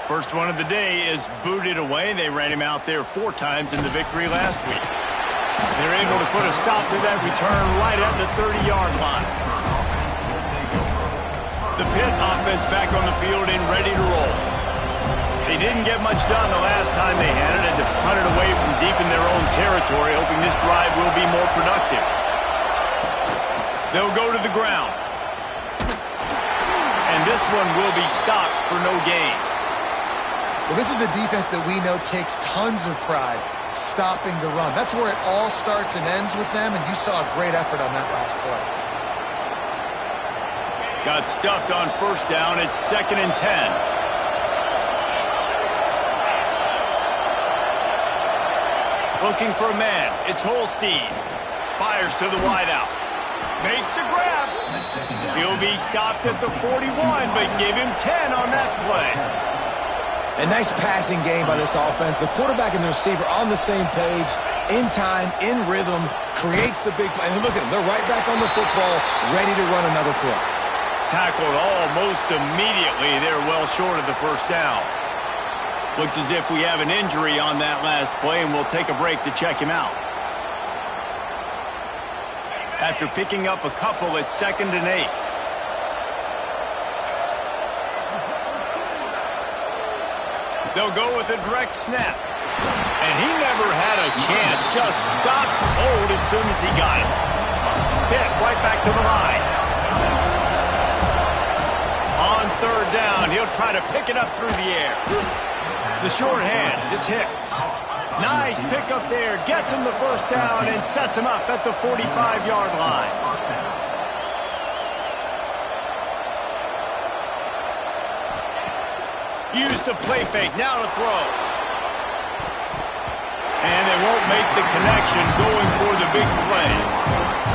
First one of the day is booted away. They ran him out there 4 times in the victory last week. They're able to put a stop to that return right at the 30-yard line. The Pitt offense back on the field and ready to roll. They didn't get much done the last time they had it, and to punt it away from deep in their own territory, hoping this drive will be more productive. They'll go to the ground. And this one will be stopped for no gain. Well, this is a defense that we know takes tons of pride stopping the run. That's where it all starts and ends with them, and you saw a great effort on that last play. Got stuffed on first down. It's 2nd and 10. Looking for a man. It's Holstein. Fires to the wideout. Makes the grab. He'll be stopped at the 41, but give him 10 on that play. A nice passing game by this offense. The quarterback and the receiver on the same page, in time, in rhythm, creates the big play. And look at them. They're right back on the football, ready to run another play. Tackled almost immediately. They're well short of the first down. Looks as if we have an injury on that last play, and we'll take a break to check him out. After picking up a couple, it's 2nd and 8. They'll go with a direct snap. And he never had a chance. Just stopped cold as soon as he got it. Pitt right back to the line. On 3rd down, he'll try to pick it up through the air. The short hands, it's Hicks. Nice pickup there. Gets him the first down and sets him up at the 45-yard line. Use the play fake. Now to throw. And they won't make the connection going for the big play.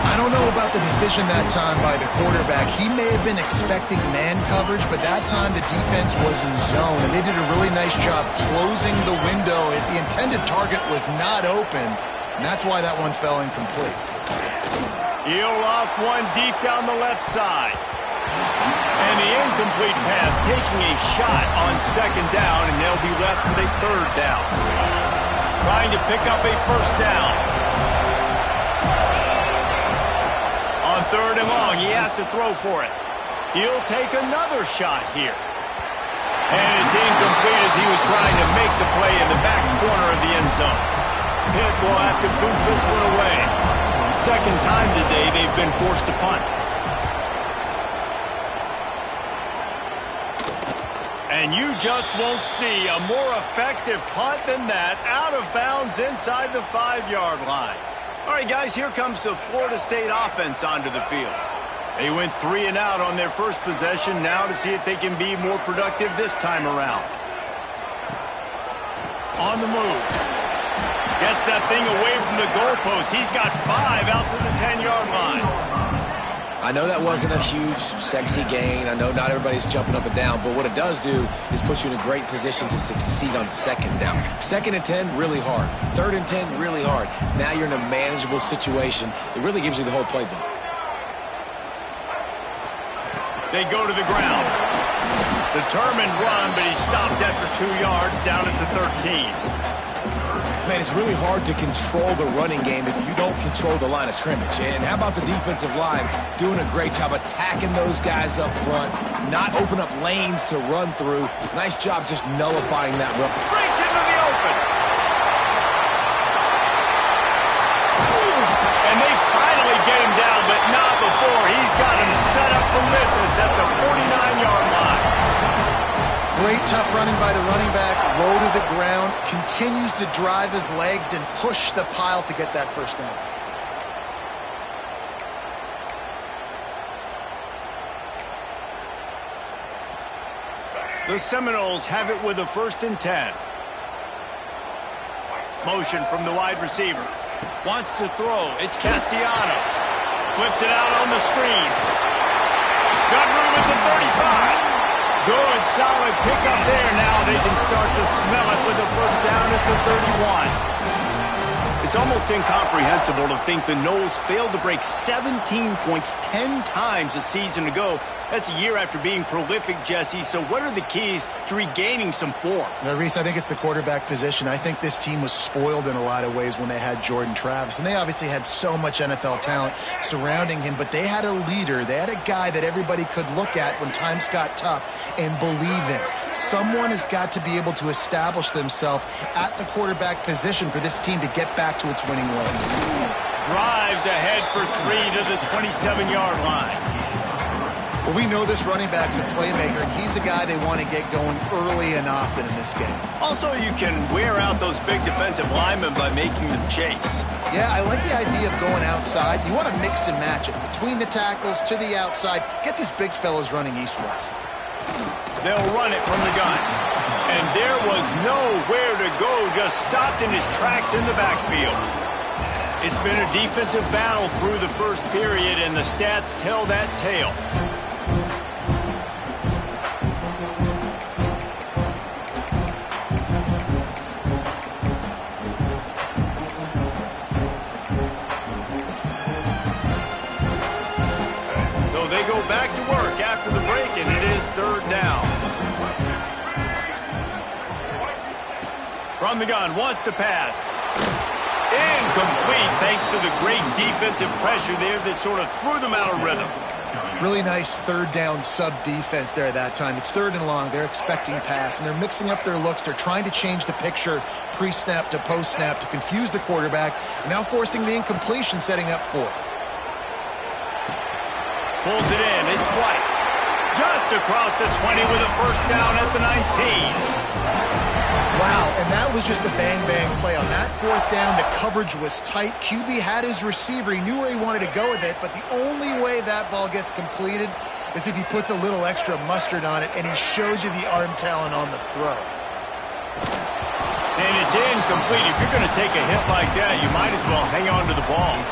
I don't know about the decision that time by the quarterback. He may have been expecting man coverage, but that time the defense was in zone, and they did a really nice job closing the window. The intended target was not open, and that's why that one fell incomplete. He'll loft one deep down the left side. And the incomplete pass taking a shot on 2nd down, and they'll be left with a 3rd down. Trying to pick up a first down. On 3rd and long, he has to throw for it. He'll take another shot here. And it's incomplete as he was trying to make the play in the back corner of the end zone. Pitt will have to boot this one away. 2nd time today they've been forced to punt. And you just won't see a more effective punt than that, out of bounds inside the 5-yard line. All right, guys, here comes the Florida State offense onto the field. They went 3 and out on their first possession, now to see if they can be more productive this time around. On the move. Gets that thing away from the goalpost. He's got 5 out to the 10-yard line. I know that wasn't a huge, sexy gain. I know not everybody's jumping up and down, but what it does do is put you in a great position to succeed on 2nd down. 2nd and 10, really hard. 3rd and 10, really hard. Now you're in a manageable situation. It really gives you the whole playbook. They go to the ground. Determined run, but he stopped after 2 yards down at the 13. Man, it's really hard to control the running game if you don't control the line of scrimmage. And how about the defensive line doing a great job attacking those guys up front, not open up lanes to run through. Nice job just nullifying that run. Breaks into the open. And they finally get him down, but not before. He's got him set up for business at the 49-yard line. Great tough running by the running back, low to the ground, continues to drive his legs and push the pile to get that first down. The Seminoles have it with a 1st and 10. Motion from the wide receiver. Wants to throw. It's Castellanos. Flips it out on the screen. Got room at the 35. Good, solid pickup there. Now they can start to smell it with a first down at the 31. It's almost incomprehensible to think the Noles failed to break 17 points 10 times a season ago. That's a year after being prolific, Jesse. So what are the keys to regaining some form? Now, Reese, I think it's the quarterback position. I think this team was spoiled in a lot of ways when they had Jordan Travis. And they obviously had so much NFL talent surrounding him, but they had a leader. They had a guy that everybody could look at when times got tough and believe in. Someone has got to be able to establish themselves at the quarterback position for this team to get back to its winning ways. Drives ahead for 3 to the 27-yard line. Well, we know this running back's a playmaker, and he's a guy they want to get going early and often in this game. Also, you can wear out those big defensive linemen by making them chase. Yeah, I like the idea of going outside. You want to mix and match it. Between the tackles, to the outside, get these big fellas running east-west. They'll run it from the gun. And there was nowhere to go, just stopped in his tracks in the backfield. It's been a defensive battle through the first period, and the stats tell that tale. So they go back to work after the break, and it is third down. From the gun, wants to pass. Incomplete thanks to the great defensive pressure there that sort of threw them out of rhythm. Really nice third down sub-defense there that time. It's third and long. They're expecting pass, and they're mixing up their looks. They're trying to change the picture pre-snap to post-snap to confuse the quarterback, and now forcing the incompletion, setting up fourth. Pulls it in. It's White. Just across the 20 with a first down at the 19. Wow, and that was just a bang-bang play. On that fourth down, the coverage was tight. QB had his receiver. He knew where he wanted to go with it, but the only way that ball gets completed is if he puts a little extra mustard on it, and he showed you the arm talent on the throw. And it's incomplete. If you're going to take a hit like that, you might as well hang on to the ball.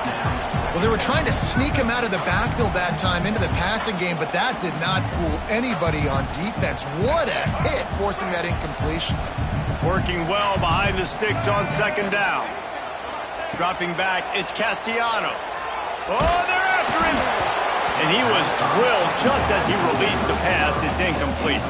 Well, they were trying to sneak him out of the backfield that time into the passing game, but that did not fool anybody on defense. What a hit, forcing that incompletion. Working well behind the sticks on second down. Dropping back, it's Castellanos. Oh, they're after him! And he was drilled just as he released the pass. It's incomplete.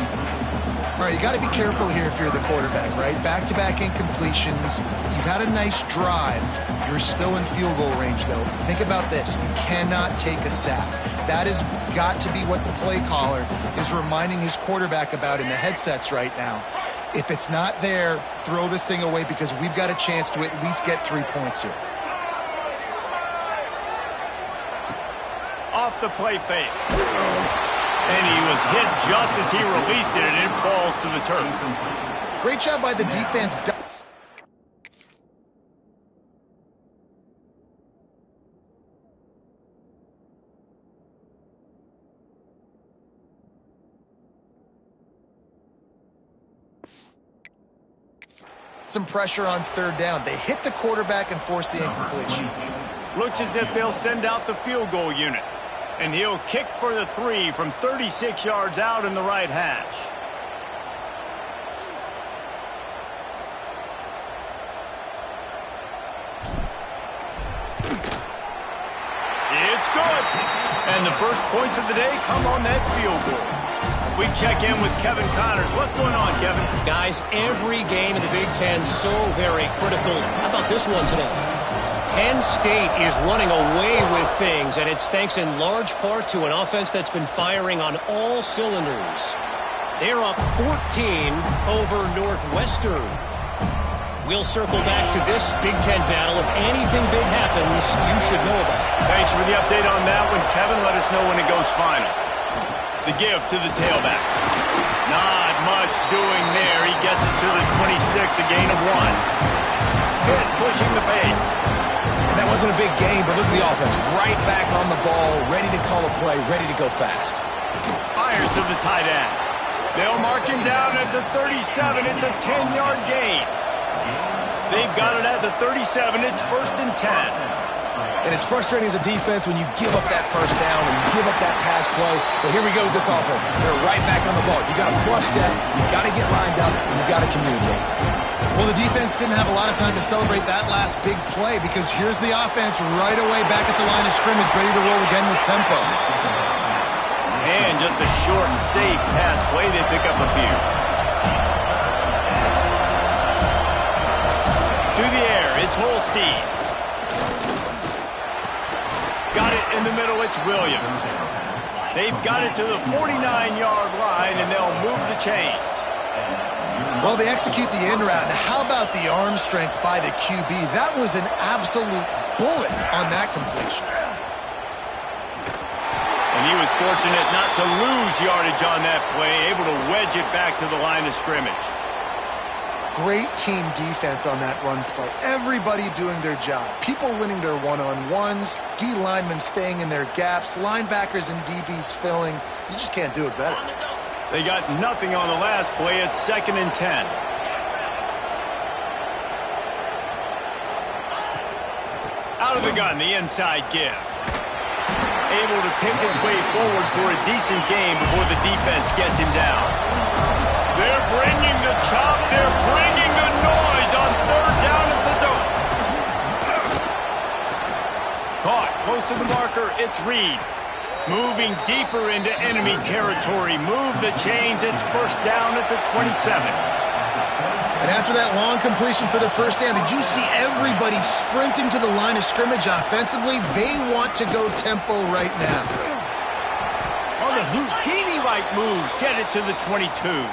All right, you got to be careful here if you're the quarterback, right? Back-to-back incompletions. You've had a nice drive. You're still in field goal range, though. Think about this. You cannot take a sack. That has got to be what the play caller is reminding his quarterback about in the headsets right now. If it's not there, throw this thing away because we've got a chance to at least get 3 points here. Off the play fake. And he was hit just as he released it, and it falls to the turf. Great job by the defense. Some pressure on third down. They hit the quarterback and force the incompletion. Looks as if they'll send out the field goal unit. And he'll kick for the 3 from 36 yards out in the right hash. It's good. And the first points of the day come on that field goal. We check in with Kevin Connors. What's going on, Kevin? Guys, every game in the Big Ten so very critical. How about this one today? Penn State is running away with things, and it's thanks in large part to an offense that's been firing on all cylinders. They're up 14 over Northwestern. We'll circle back to this Big Ten battle. If anything big happens, you should know about it. Thanks for the update on that one, Kevin. Let us know when it goes final. The give to the tailback. Not much doing there. He gets it to the 26, a gain of 1. Pitt pushing the pace. And that wasn't a big game, but look at the offense. Right back on the ball, ready to call a play, ready to go fast. Fires to the tight end. They'll mark him down at the 37. It's a 10-yard gain. They've got it at the 37. It's 1st and 10. And it's frustrating as a defense when you give up that first down and you give up that pass play. But here we go with this offense. They're right back on the ball. You got to flush that. You got to get lined up, and you got to communicate. Well, the defense didn't have a lot of time to celebrate that last big play because here's the offense right away back at the line of scrimmage, ready to roll again with tempo. And just a short and safe pass play, they pick up a few. To the air, it's Holstein. Got it in the middle, it's Williams. They've got it to the 49-yard line, and they'll move the chains. Well, they execute the in route. Now, how about the arm strength by the QB? That was an absolute bullet on that completion. And he was fortunate not to lose yardage on that play, able to wedge it back to the line of scrimmage. Great team defense on that run play. Everybody doing their job. People winning their one-on-ones, D linemen staying in their gaps, linebackers and DBs filling. You just can't do it better. They got nothing on the last play. It's 2nd and 10. Out of the gun, the inside give. Able to pick his way forward for a decent game before the defense gets him down. They're bringing the chop. They're bringing the noise on 3rd down at the dome. Caught close to the marker. It's Reed. Moving deeper into enemy territory. Move the chains. It's 1st down at the 27. And after that long completion for the 1st down, did you see everybody sprinting to the line of scrimmage offensively? They want to go tempo right now. On the Houdini-like moves, get it to the 22.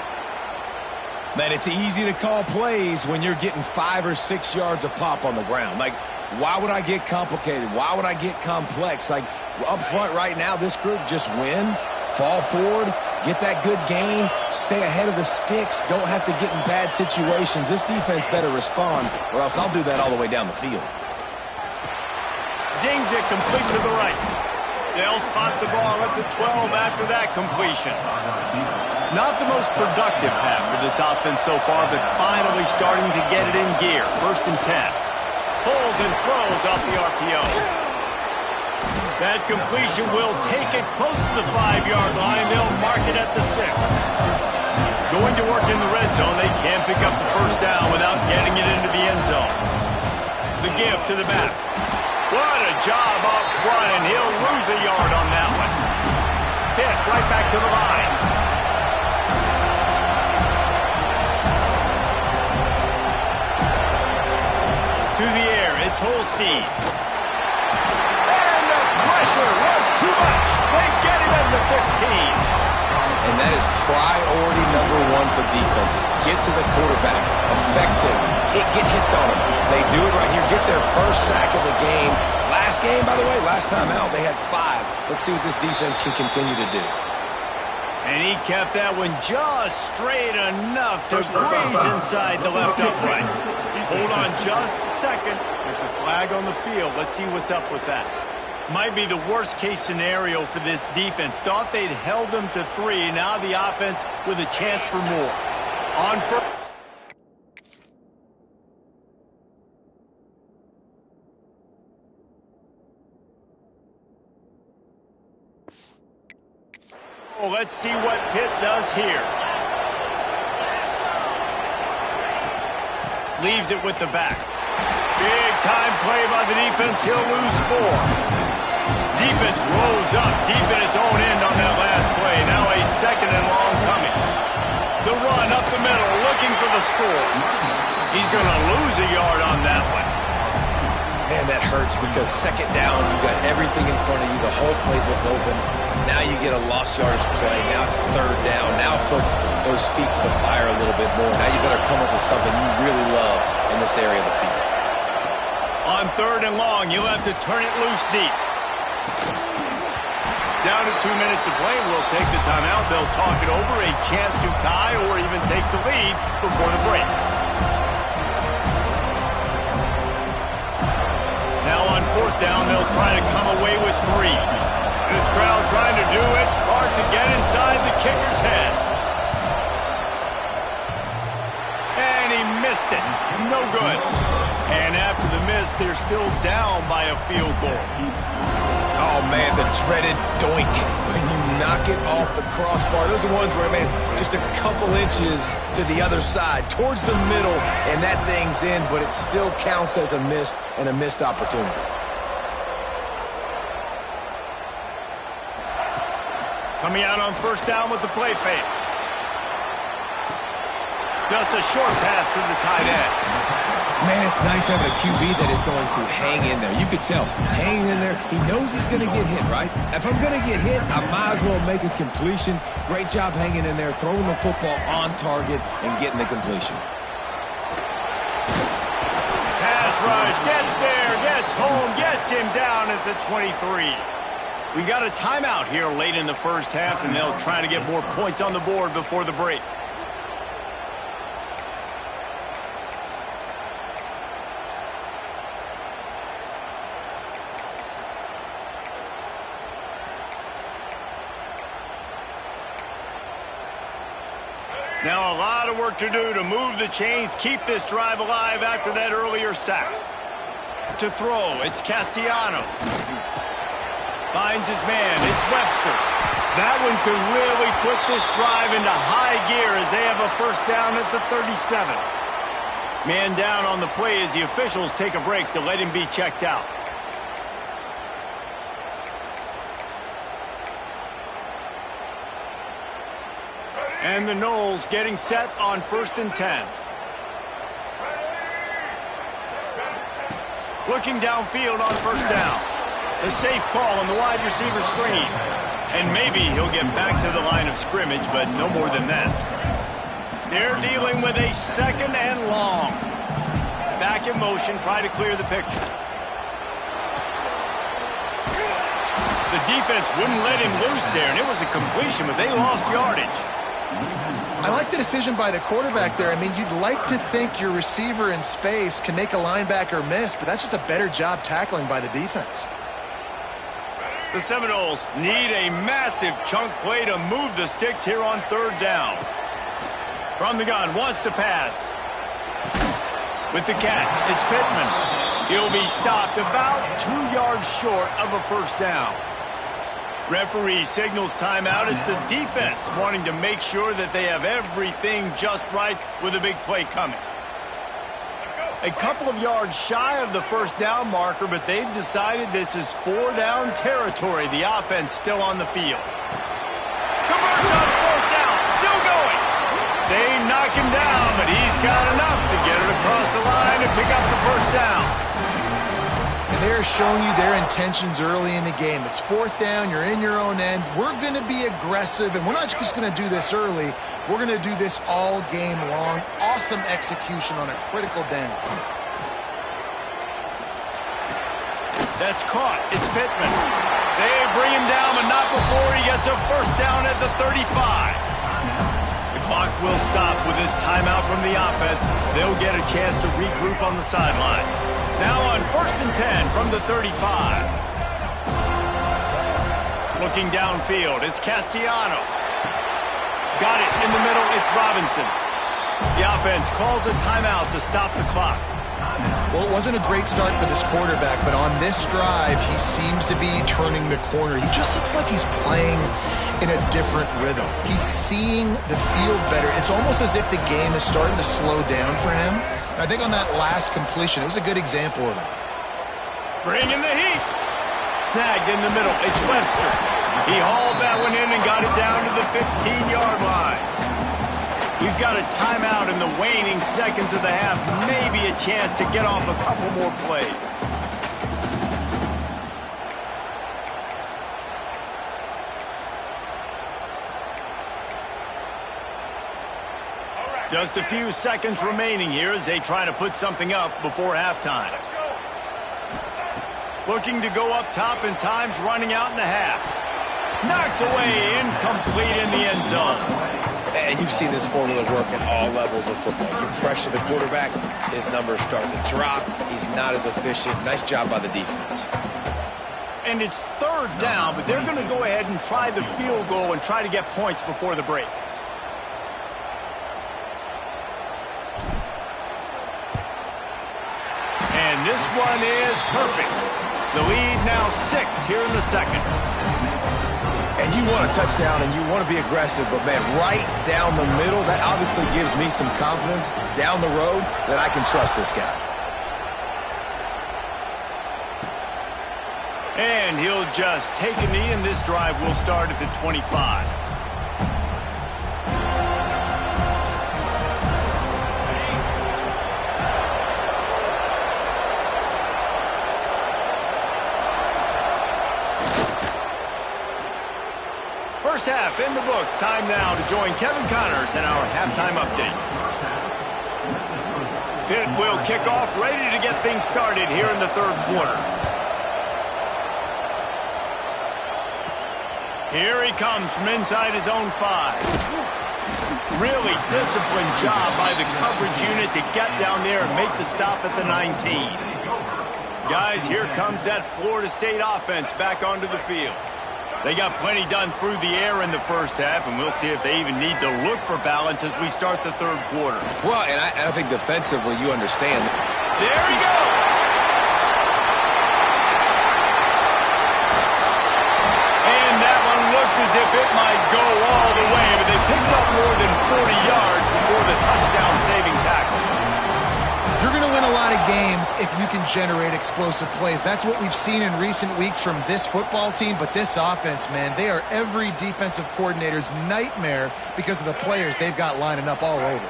Man, it's easy to call plays when you're getting 5 or 6 yards a pop on the ground. Like, why would I get complicated? Why would I get complex? Like, up front right now, this group just win, fall forward, get that good gain, stay ahead of the sticks, don't have to get in bad situations. This defense better respond, or else I'll do that all the way down the field. Zings it complete to the right. They'll spot the ball at the 12 after that completion. Not the most productive half for this offense so far, but finally starting to get it in gear. 1st and 10. Pulls and throws off the RPO. That completion will take it close to the 5-yard line. They'll mark it at the 6. Going to work in the red zone. They can't pick up the 1st down without getting it into the end zone. The give to the back. What a job up front, and he'll lose a yard on that one. Pitt right back to the line. To the air, it's Holstein. And the pressure was too much. They get him at the 15. And that is priority number 1 for defenses. Get to the quarterback, affect him, get hits on him. They do it right here. Get their 1st sack of the game. Last game, by the way, last time out, they had 5. Let's see what this defense can continue to do. And he kept that one just straight enough to graze inside the left upright. Hold on just a second. There's a flag on the field. Let's see what's up with that. Might be the worst-case scenario for this defense. Thought they'd held them to 3. Now the offense with a chance for more. On first. Oh, let's see what Pitt does here. Leaves it with the back. Big time play by the defense. He'll lose 4. Defense rose up deep in its own end on that last play. Now a 2nd and long coming. The run up the middle, looking for the score. He's going to lose a yard on that one. Man, that hurts because 2nd down, you got everything in front of you, the whole playbook open. Now you get a lost yardage play. Now it's 3rd down. Now it puts those feet to the fire a little bit more. Now you better come up with something you really love in this area of the field. On 3rd and long, you'll have to turn it loose deep. Down to 2 minutes to play. We'll take the timeout. They'll talk it over. A chance to tie or even take the lead before the break. Now on 4th down, they'll try to come away with 3. This crowd trying to do its part to get inside the kicker's head. And he missed it. No good. And after the miss, they're still down by a field goal. Oh, Oh, man, the dreaded doink. When you knock it off the crossbar, those are ones where, man, just a couple inches to the other side, towards the middle, and that thing's in, but it still counts as a missed opportunity. Coming out on first down with the play fake. Just a short pass to the tight end. Man, it's nice having a QB that is going to hang in there. You could tell, hanging in there, he knows he's going to get hit, right? If I'm going to get hit, I might as well make a completion. Great job hanging in there, throwing the football on target, and getting the completion. Pass rush, gets there, gets home, gets him down at the 23. We got a timeout here late in the first half, and they'll try to get more points on the board before the break. Now a lot of work to do to move the chains, keep this drive alive after that earlier sack. To throw, it's Castellanos. Finds his man, it's Webster. That one could really put this drive into high gear as they have a first down at the 37. Man down on the play as the officials take a break to let him be checked out. And the Noles getting set on 1st and 10. Looking downfield on first down. The safe call on the wide receiver screen. And maybe he'll get back to the line of scrimmage, but no more than that. They're dealing with a 2nd and long. Back in motion, try to clear the picture. The defense wouldn't let him loose there, and it was a completion, but they lost yardage. I like the decision by the quarterback there. I mean, you'd like to think your receiver in space can make a linebacker miss, but that's just a better job tackling by the defense. The Seminoles need a massive chunk play to move the sticks here on 3rd down. From the gun, wants to pass. With the catch, it's Pittman. He'll be stopped about 2 yards short of a first down. Referee signals timeout. It's the defense wanting to make sure that they have everything just right with a big play coming. A couple of yards shy of the first down marker, but they've decided this is 4-down territory. The offense still on the field. Converts on 4th down. Still going. They knock him down, but he's got enough to get it across the line and pick up the first down. And they're showing you their intentions early in the game. It's 4th down, you're in your own end. We're going to be aggressive, and we're not just going to do this early. We're going to do this all game long. Awesome execution on a critical down. That's caught. It's Pittman. They bring him down, but not before he gets a first down at the 35. The clock will stop with this timeout from the offense. They'll get a chance to regroup on the sideline. Now on 1st and 10 from the 35. Looking downfield, it's Castellanos. Got it in the middle, it's Robinson. The offense calls a timeout to stop the clock. Well, it wasn't a great start for this quarterback, but on this drive, he seems to be turning the corner. He just looks like he's playing in a different rhythm. He's seeing the field better. It's almost as if the game is starting to slow down for him. I think on that last completion, it was a good example of that. Bringing the heat. Snagged in the middle. It's Webster. He hauled that one in and got it down to the 15-yard line. We've got a timeout in the waning seconds of the half. Maybe a chance to get off a couple more plays. Just a few seconds remaining here as they try to put something up before halftime. Looking to go up top, and time's running out in the half. Knocked away, incomplete in the end zone. And you've seen this formula work at all levels of football. You pressure the quarterback, his numbers start to drop. He's not as efficient. Nice job by the defense. And it's 3rd down, but they're going to go ahead and try the field goal and try to get points before the break. And this one is perfect. The lead now 6 here in the second. And you want a touchdown and you want to be aggressive, but, man, right down the middle, that obviously gives me some confidence down the road that I can trust this guy. And he'll just take a knee, and this drive will start at the 25. First half in the books. Time now to join Kevin Connors in our halftime update. Pitt will kick off, ready to get things started here in the third quarter. Here he comes from inside his own 5. Really disciplined job by the coverage unit to get down there and make the stop at the 19. Guys, here comes that Florida State offense back onto the field. They got plenty done through the air in the first half, and we'll see if they even need to look for balance as we start the third quarter. Well, and I think defensively you understand. There he goes. And that one looked as if it might go all the way, but they picked up more than 40 yards before the touchdown-saving tackle. You're going to win a lot of games if you can generate explosive plays. That's what we've seen in recent weeks from this football team, but this offense, man, they are every defensive coordinator's nightmare because of the players they've got lining up all over.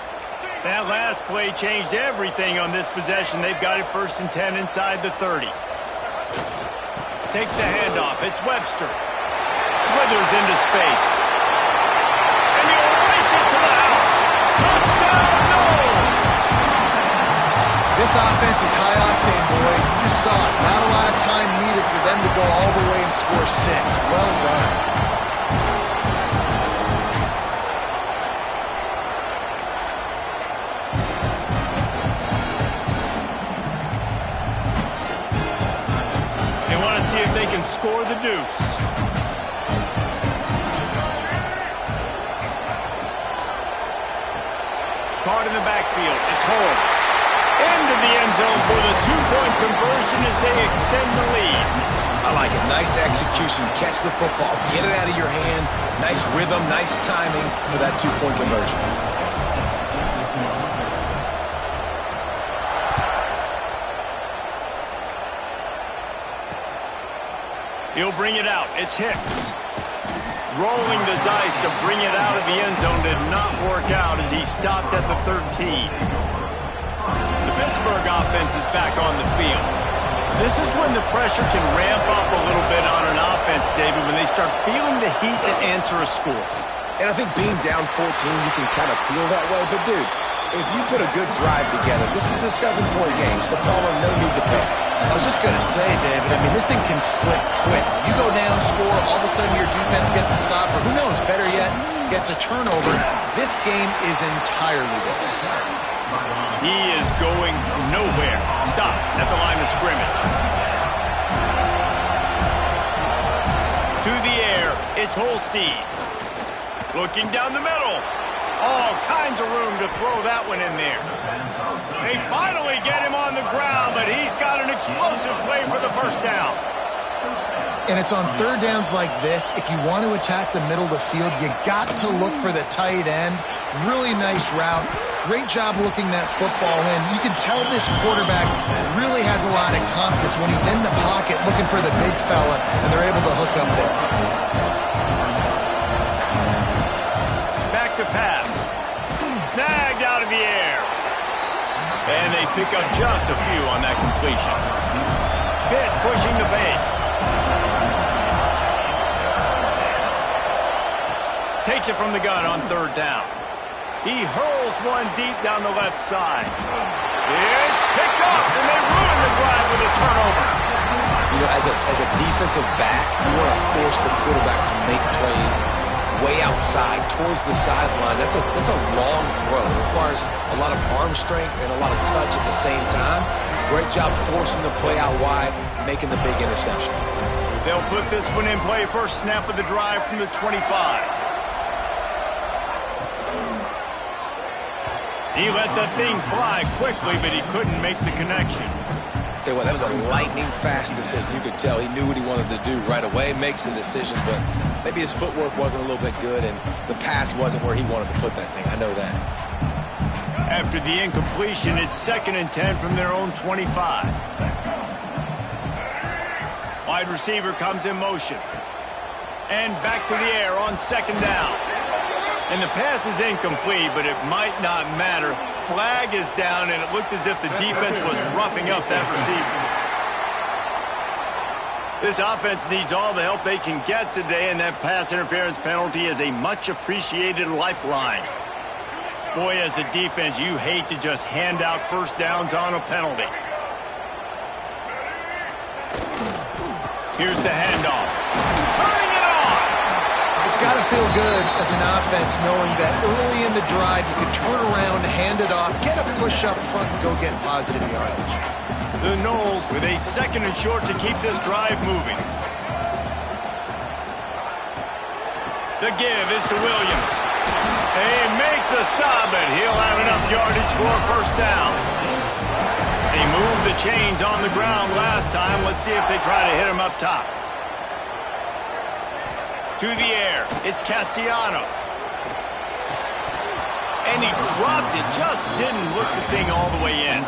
That last play changed everything on this possession. They've got it 1st and 10 inside the 30. Takes the handoff. It's Webster. Slithers into space. And he'll race it to the house. Touchdown, Noles! This offense is high octane, boy. You just saw it. Not a lot of time needed for them to go all the way and score 6. Well done. They want to see if they can score the deuce. Caught in the backfield. It's Holmes. Into the end zone for the 2-point conversion as they extend the lead. I like it. Nice execution. Catch the football. Get it out of your hand. Nice rhythm. Nice timing for that 2-point conversion. He'll bring it out. It's Hicks. Rolling the dice to bring it out of the end zone did not work out as he stopped at the 13. The Pittsburgh offense is back on the field. This is when the pressure can ramp up a little bit on an offense, David, when they start feeling the heat to answer a score. And I think being down 14, you can kind of feel that way. But, dude, if you put a good drive together, this is a 7-point game, so Palmer, no need to panic. I was just going to say, David, I mean, this thing can flip quick. You go down, score, all of a sudden your defense gets a stop, or who knows, better yet, gets a turnover. This game is entirely different. He is going nowhere. Stop at the line of scrimmage. To the air, it's Holstein. Looking down the middle. All kinds of room to throw that one in there. They finally get him on the ground, but he's got an explosive play for the first down. And it's on third downs like this. If you want to attack the middle of the field, you got to look for the tight end. Really nice route. Great job looking that football in. You can tell this quarterback really has a lot of confidence when he's in the pocket looking for the big fella, and they're able to hook up there. Back to pass. Snagged out of the air. And they pick up just a few on that completion. Pitt pushing the pace. Takes it from the gun on third down. He hurls one deep down the left side. It's picked up, and they ruin the drive with a turnover. You know, as a defensive back, you want to force the quarterback to make plays way outside, towards the sideline. That's a long throw. It requires a lot of arm strength and a lot of touch at the same time. Great job forcing the play out wide, making the big interception. They'll put this one in play. First snap of the drive from the 25. He let that thing fly quickly, but he couldn't make the connection. tell you what, that was a lightning-fast decision. You could tell he knew what he wanted to do right away, makes the decision, but maybe his footwork wasn't a little bit good, and the pass wasn't where he wanted to put that thing. I know that. After the incompletion, it's 2nd and 10 from their own 25. Wide receiver comes in motion. And back to the air on 2nd down. And the pass is incomplete, but it might not matter. Flag is down, and it looked as if the defense was roughing up that receiver. This offense needs all the help they can get today, and that pass interference penalty is a much-appreciated lifeline. Boy, as a defense, you hate to just hand out first downs on a penalty. Here's the handoff. Turning it on! It's got to feel good as an offense knowing that early in the drive you can turn around, hand it off, get a push up front, and go get positive yardage. The Noles with a 2nd and short to keep this drive moving. The give is to Williams. They make the stop, and he'll have enough yardage for a first down. They moved the chains on the ground last time. Let's see if they try to hit him up top. To the air, it's Castellanos. And he dropped it, just didn't look the thing all the way in.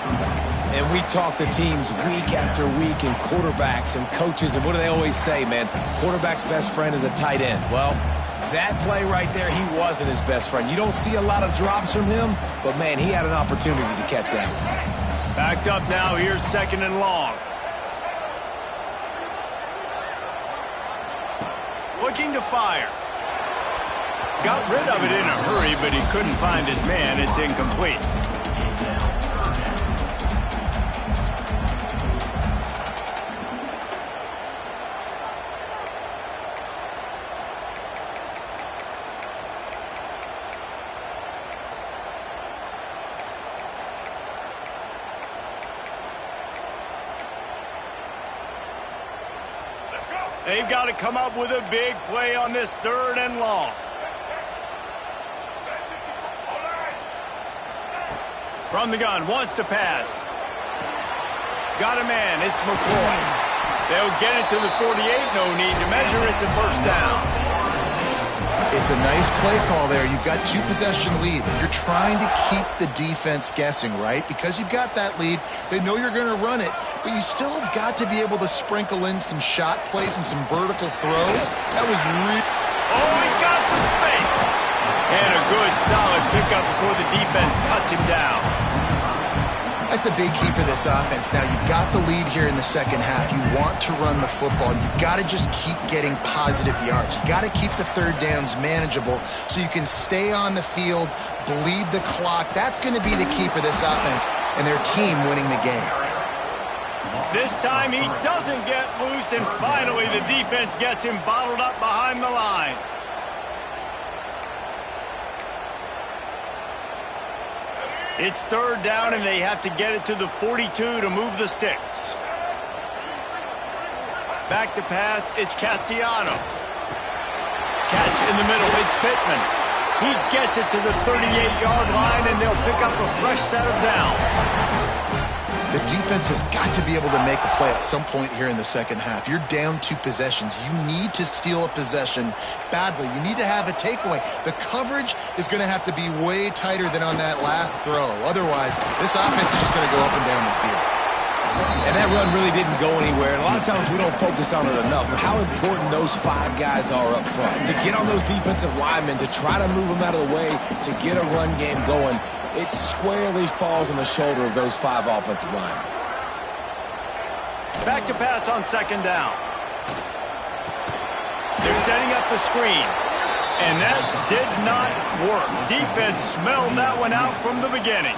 And we talk to teams week after week and quarterbacks and coaches, and what do they always say, man? Quarterback's best friend is a tight end. Well, that play right there, he wasn't his best friend. You don't see a lot of drops from him, but, man, he had an opportunity to catch that. Backed up now, here's 2nd and long. Looking to fire. Got rid of it in a hurry, but he couldn't find his man. It's incomplete. They've got to come up with a big play on this 3rd and long. From the gun, wants to pass. Got a man, it's McCoy. They'll get it to the 48, no need to measure it to first down. It's a nice play call there. You've got 2-possession lead. You're trying to keep the defense guessing, right? Because you've got that lead, they know you're going to run it, but you still have got to be able to sprinkle in some shot plays and some vertical throws. That was really... Oh, he's got some space. And a good, solid pickup before the defense cuts him down. That's a big key for this offense. Now, you've got the lead here in the 2nd half. You want to run the football. You've got to just keep getting positive yards. You've got to keep the 3rd downs manageable so you can stay on the field, bleed the clock. That's going to be the key for this offense and their team winning the game. This time he doesn't get loose, and finally the defense gets him bottled up behind the line. It's 3rd down, and they have to get it to the 42 to move the sticks. Back to pass, it's Castellanos. Catch in the middle, it's Pittman. He gets it to the 38-yard line, and they'll pick up a fresh set of downs. The defense has got to be able to make a play at some point here in the 2nd half. You're down 2 possessions. You need to steal a possession badly. You need to have a takeaway. The coverage is going to have to be way tighter than on that last throw. Otherwise, this offense is just going to go up and down the field. And that run really didn't go anywhere. And a lot of times we don't focus on it enough. But how important those 5 guys are up front. To get on those defensive linemen, to try to move them out of the way, to get a run game going, it squarely falls on the shoulder of those 5 offensive linemen. Back to pass on 2nd down. They're setting up the screen. And that did not work. Defense smelled that one out from the beginning.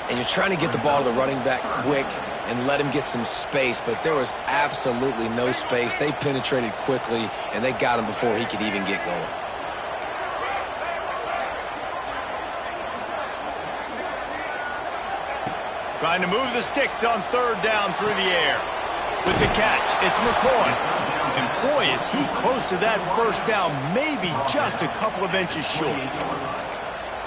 And you're trying to get the ball to the running back quick and let him get some space, but there was absolutely no space. They penetrated quickly, and they got him before he could even get going. Trying to move the sticks on 3rd down through the air. With the catch, it's McCoy. And boy, is he close to that first down, maybe just a couple of inches short.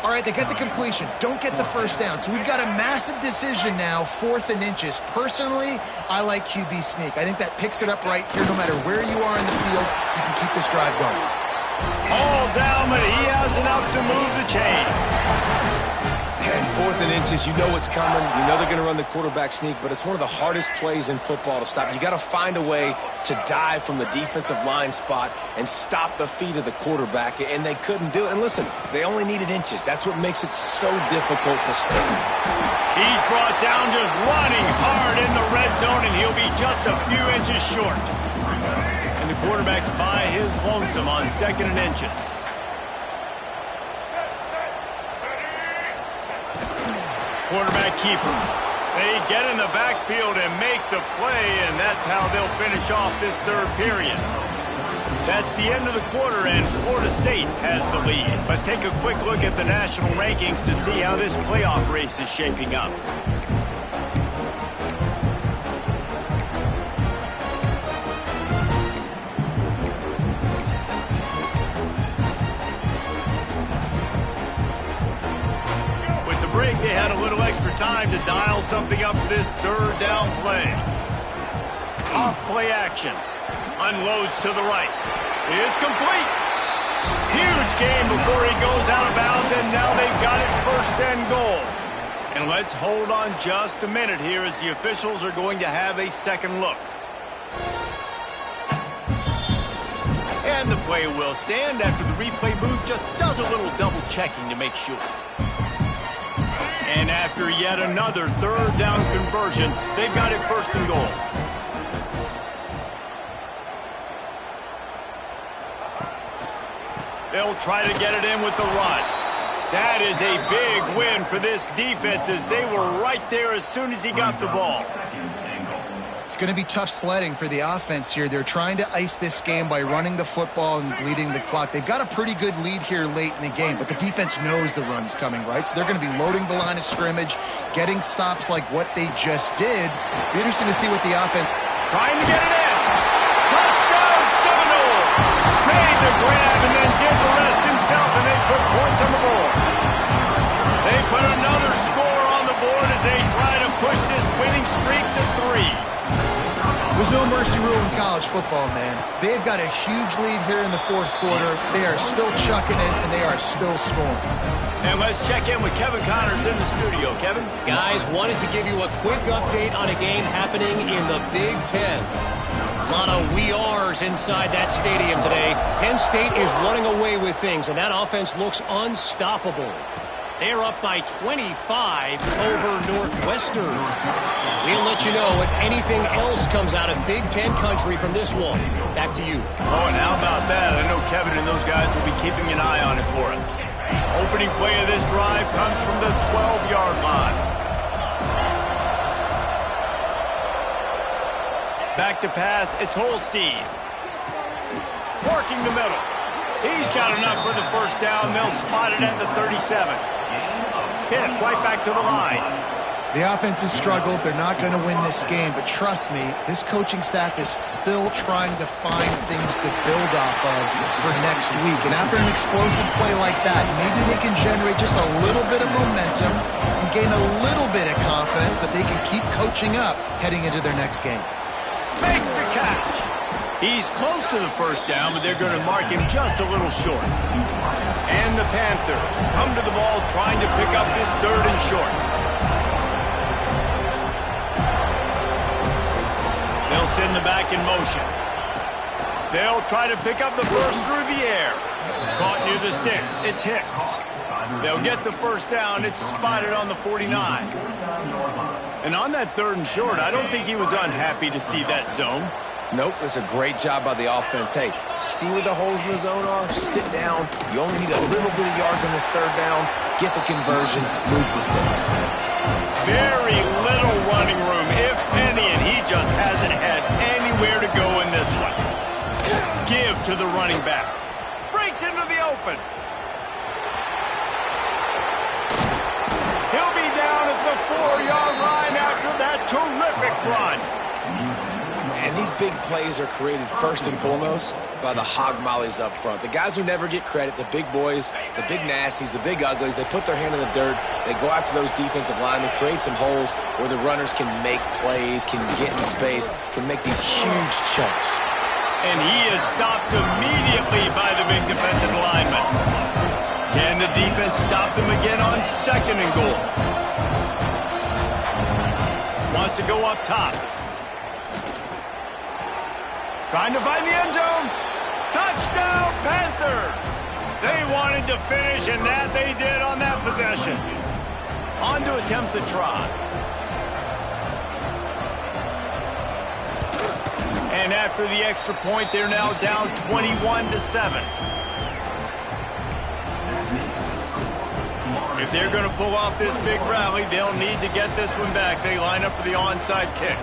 All right, they get the completion. Don't get the first down. So we've got a massive decision now, 4th and inches. Personally, I like QB sneak. I think that picks it up right here. No matter where you are in the field, you can keep this drive going. All down, but he has enough to move the chains. And 4th and inches, you know what's coming. You know they're going to run the quarterback sneak, but it's one of the hardest plays in football to stop. You got to find a way to dive from the defensive line spot and stop the feet of the quarterback, and they couldn't do it. And listen, they only needed inches. That's what makes it so difficult to stop. He's brought down just running hard in the red zone, and he'll be just a few inches short. And the quarterback's by his lonesome on 2nd and inches. Quarterback keeper. They get in the backfield and make the play, and that's how they'll finish off this 3rd period. That's the end of the quarter, and Florida State has the lead. Let's take a quick look at the national rankings to see how this playoff race is shaping up. They had a little extra time to dial something up for this 3rd down play. Off play action. Unloads to the right. It's complete. Huge game before he goes out of bounds, and now they've got it 1st and goal. And let's hold on just a minute here as the officials are going to have a second look. And the play will stand after the replay booth just does a little double checking to make sure. And after yet another 3rd down conversion, they've got it 1st and goal. They'll try to get it in with the run. That is a big win for this defense as they were right there as soon as he got the ball. It's going to be tough sledding for the offense here. They're trying to ice this game by running the football and bleeding the clock. They've got a pretty good lead here late in the game, but the defense knows the run's coming, right? So they're going to be loading the line of scrimmage, getting stops like what they just did. Be interesting to see what the offense... Trying to get it in. Touchdown Seminoles. Made the grab and then did the rest himself, and they put points on the board. They put another score on the board as they try to push this winning streak to 3. There's no mercy rule in college football, man. They've got a huge lead here in the 4th quarter. They are still chucking it, and they are still scoring. And let's check in with Kevin Connors in the studio. Kevin? Guys, wanted to give you a quick update on a game happening in the Big Ten. A lot of we ares inside that stadium today. Penn State is running away with things, and that offense looks unstoppable. They're up by 25 over Northwestern. We'll let you know if anything else comes out of Big Ten country from this one. Back to you. Oh, and how about that? I know Kevin and those guys will be keeping an eye on it for us. Opening play of this drive comes from the 12-yard line. Back to pass, it's Holstein. Working the middle. He's got enough for the 1st down. They'll spot it at the 37. Pitt right back to the line. The offense has struggled. They're not going to win this game, but trust me, this coaching staff is still trying to find things to build off of for next week. And after an explosive play like that, maybe they can generate just a little bit of momentum and gain a little bit of confidence that they can keep coaching up heading into their next game. Makes the catch. He's close to the 1st down, but they're going to mark him just a little short. And the Panthers come to the ball trying to pick up this 3rd and short. They'll send the back in motion. They'll try to pick up the first through the air. Caught near the sticks. It's Hicks. They'll get the 1st down. It's spotted on the 49. And on that 3rd and short, I don't think he was unhappy to see that zone. Nope, it's a great job by the offense. Hey, see where the holes in the zone are? Sit down. You only need a little bit of yards on this 3rd down. Get the conversion. Move the sticks. Very little running room, if any, and he just hasn't had anywhere to go in this one. Give to the running back. Breaks into the open. He'll be down at the 4-yard line after that terrific run. And these big plays are created first and foremost by the hog mollies up front. The guys who never get credit, the big boys, the big nasties, the big uglies, they put their hand in the dirt, they go after those defensive linemen, create some holes where the runners can make plays, can get in space, can make these huge chunks. And he is stopped immediately by the big defensive lineman. Can the defense stop them again on 2nd and goal? Wants to go up top. Trying to find the end zone. Touchdown, Panthers! They wanted to finish, and that they did on that possession. On to attempt the try. And after the extra point, they're now down 21-7. If they're going to pull off this big rally, they'll need to get this one back. They line up for the onside kick.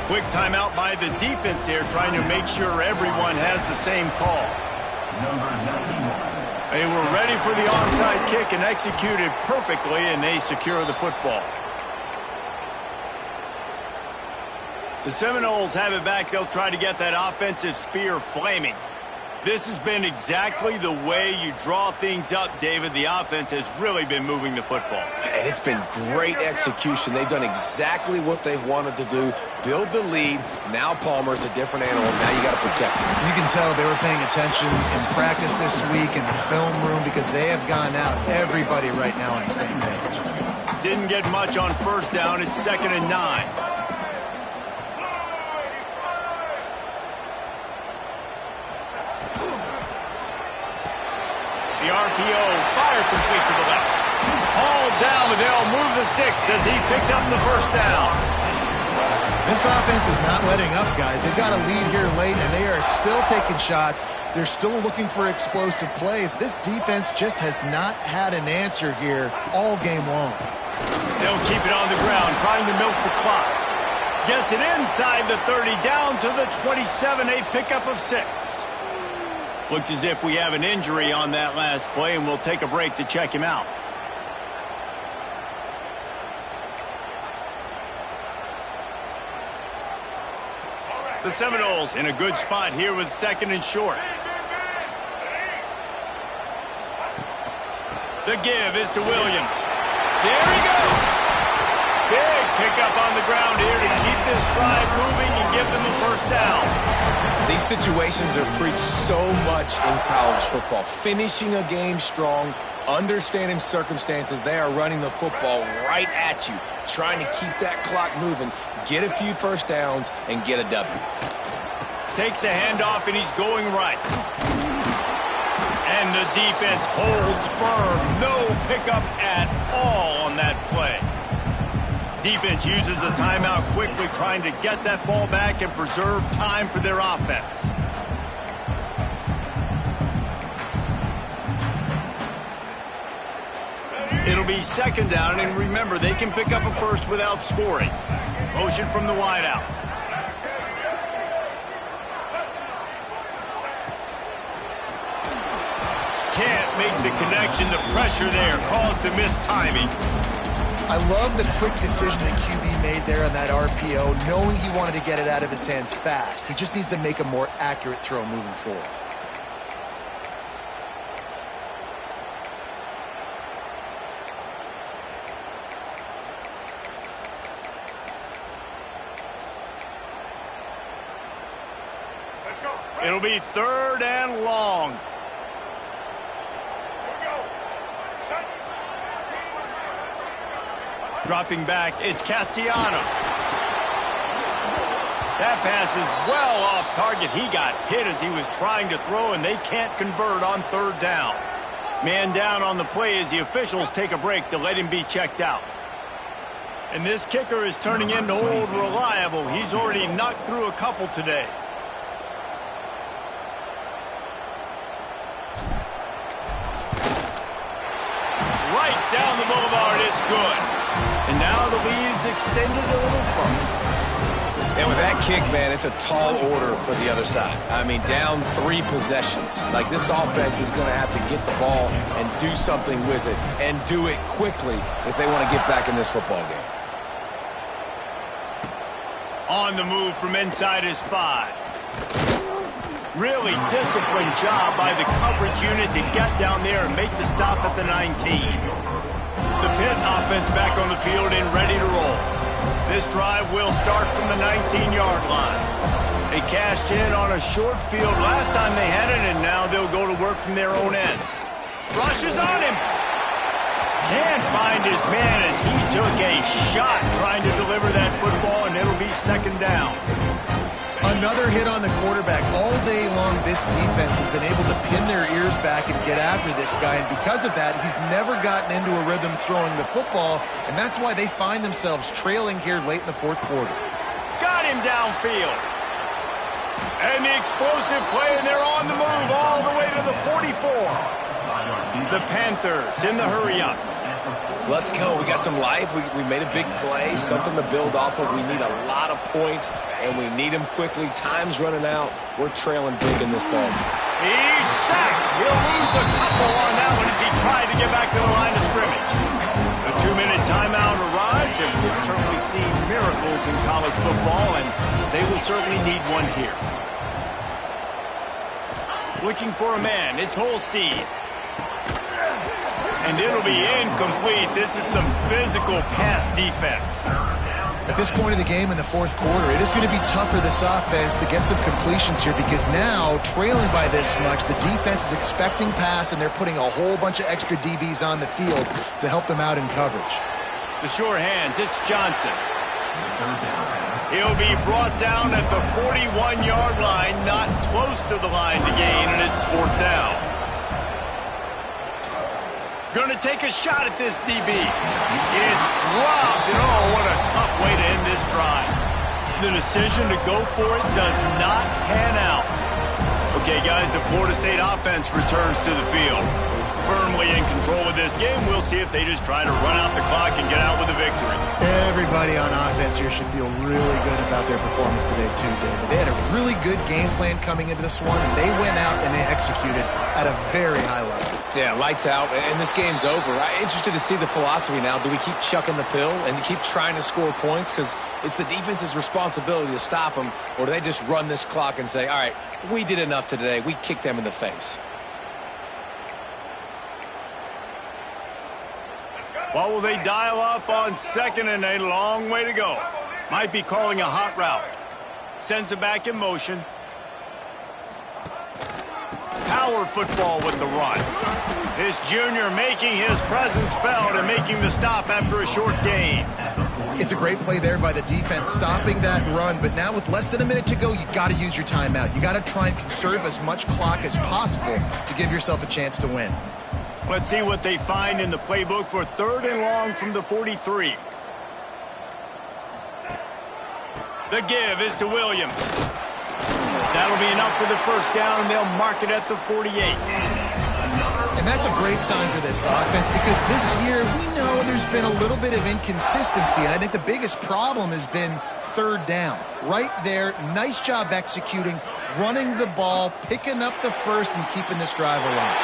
Quick timeout by the defense there, trying to make sure everyone has the same call. They were ready for the onside kick and executed perfectly, and they secure the football. The Seminoles have it back. They'll try to get that offensive spear flaming. This has been exactly the way you draw things up, David. The offense has really been moving the football. And it's been great execution. They've done exactly what they've wanted to do. Build the lead. Now Palmer's a different animal. Now you got to protect him. You can tell they were paying attention in practice this week in the film room because they have gone out. Everybody right now on the same page. Didn't get much on 1st down. It's 2nd and 9. The RPO, fire complete to the left. Hauled down, but they'll move the sticks as he picks up the 1st down. This offense is not letting up, guys. They've got a lead here late, and they are still taking shots. They're still looking for explosive plays. This defense just has not had an answer here all game long. They'll keep it on the ground, trying to milk the clock. Gets it inside the 30, down to the 27, a pickup of 6. Looks as if we have an injury on that last play, and we'll take a break to check him out. The Seminoles in a good spot here with 2nd and short. The give is to Williams. There he goes. Big pickup on the ground here to keep this drive moving and give them a 1st down. These situations are preached so much in college football. Finishing a game strong, understanding circumstances. They are running the football right at you, trying to keep that clock moving, get a few 1st downs, and get a W. Takes a handoff, and he's going right. And the defense holds firm. No pickup at all on that play. Defense uses a timeout quickly, trying to get that ball back and preserve time for their offense. It'll be 2nd down, and remember, they can pick up a 1st without scoring. Motion from the wideout. Can't make the connection. The pressure there caused the mistiming. I love the quick decision that QB made there on that RPO, knowing he wanted to get it out of his hands fast. He just needs to make a more accurate throw moving forward. It'll be 3rd and long. Dropping back, it's Castellanos. That pass is well off target. He got hit as he was trying to throw, and they can't convert on 3rd down. Man down on the play as the officials take a break to let him be checked out. And this kicker is turning into old reliable. He's already knocked through a couple today. Right down the boulevard, it's good. And now the lead is extended a little further. And with that kick, man, it's a tall order for the other side. I mean, down 3 possessions. Like, this offense is going to have to get the ball and do something with it, and do it quickly if they want to get back in this football game. On the move from inside his 5. Really disciplined job by the coverage unit to get down there and make the stop at the 19. The Pitt offense back on the field and ready to roll. This drive will start from the 19-yard line. They cashed in on a short field last time they had it, and now they'll go to work from their own end. Rushes on him. Can't find his man as he took a shot trying to deliver that football, and it'll be second down. Another hit on the quarterback. All day long, this defense has been able to pin their ears back and get after this guy, and because of that, he's never gotten into a rhythm throwing the football, and that's why they find themselves trailing here late in the fourth quarter. Got him downfield. And the explosive play, and they're on the move all the way to the 44. The Panthers in the hurry-up. Let's go. We got some life. We made a big play, something to build off of. We need a lot of points, and we need them quickly. Time's running out. We're trailing big in this ball. He's sacked. He'll lose a couple on that one as he tried to get back to the line of scrimmage. A 2-minute timeout arrives, and we've certainly seen miracles in college football, and they will certainly need one here. Looking for a man. It's Holstein. And it'll be incomplete. This is some physical pass defense. At this point of the game in the fourth quarter, it is going to be tough for this offense to get some completions here because now, trailing by this much, the defense is expecting pass, and they're putting a whole bunch of extra DBs on the field to help them out in coverage. The sure hands, it's Johnson. He'll be brought down at the 41-yard line, not close to the line to gain, and it's fourth down. Going to take a shot at this DB. It's dropped, and oh, what a tough way to end this drive. The decision to go for it does not pan out. Okay, guys, the Florida State offense returns to the field. Firmly in control of this game. We'll see if they just try to run out the clock and get out with a victory. Everybody on offense here should feel really good about their performance today too, David. They had a really good game plan coming into this one, and they went out and they executed at a very high level. Yeah, lights out, and this game's over. I'm interested to see the philosophy now. Do we keep chucking the pill and keep trying to score points because it's the defense's responsibility to stop them, or do they just run this clock and say, all right, we did enough today. We kicked them in the face. What will they dial up on second, and a long way to go? Might be calling a hot route. Sends it back in motion. Power football with the run. This junior making his presence felt and making the stop after a short gain. It's a great play there by the defense, stopping that run. But now with less than a minute to go, you got to use your timeout. You got to try and conserve as much clock as possible to give yourself a chance to win. Let's see what they find in the playbook for third and long from the 43. The give is to Williams. That'll be enough for the first down, and they'll mark it at the 48. And that's a great sign for this offense because this year we know there's been a little bit of inconsistency, and I think the biggest problem has been third down. Right there, nice job executing, running the ball, picking up the first, and keeping this drive alive.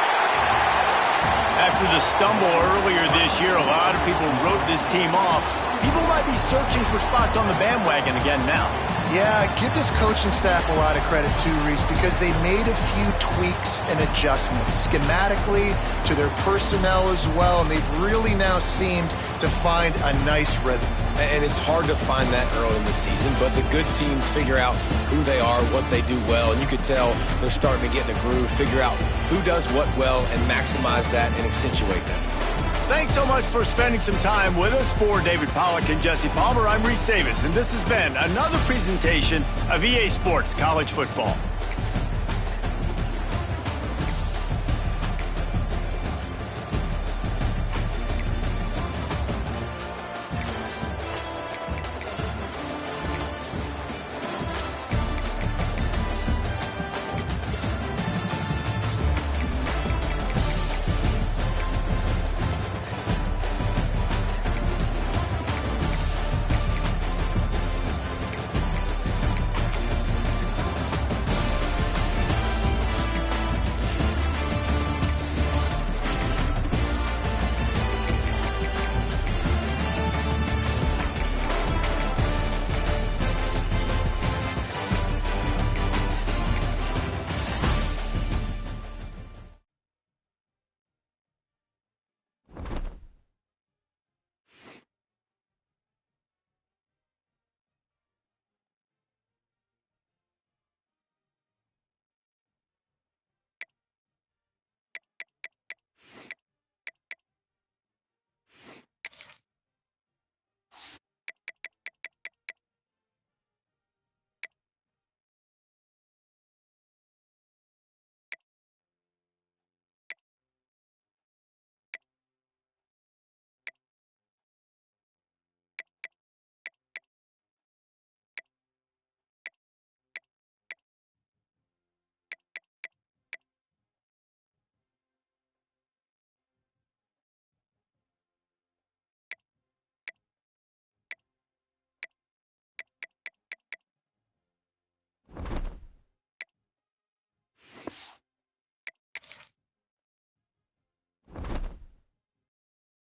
After the stumble earlier this year, a lot of people wrote this team off. People might be searching for spots on the bandwagon again now. Yeah, give this coaching staff a lot of credit too, Reese, because they made a few tweaks and adjustments schematically to their personnel as well, and they've really now seemed to find a nice rhythm. And it's hard to find that early in the season, but the good teams figure out who they are, what they do well, and you could tell they're starting to get in a groove, figure out who does what well, and maximize that and accentuate that. Thanks so much for spending some time with us. For David Pollack and Jesse Palmer, I'm Reese Davis, and this has been another presentation of EA Sports College Football.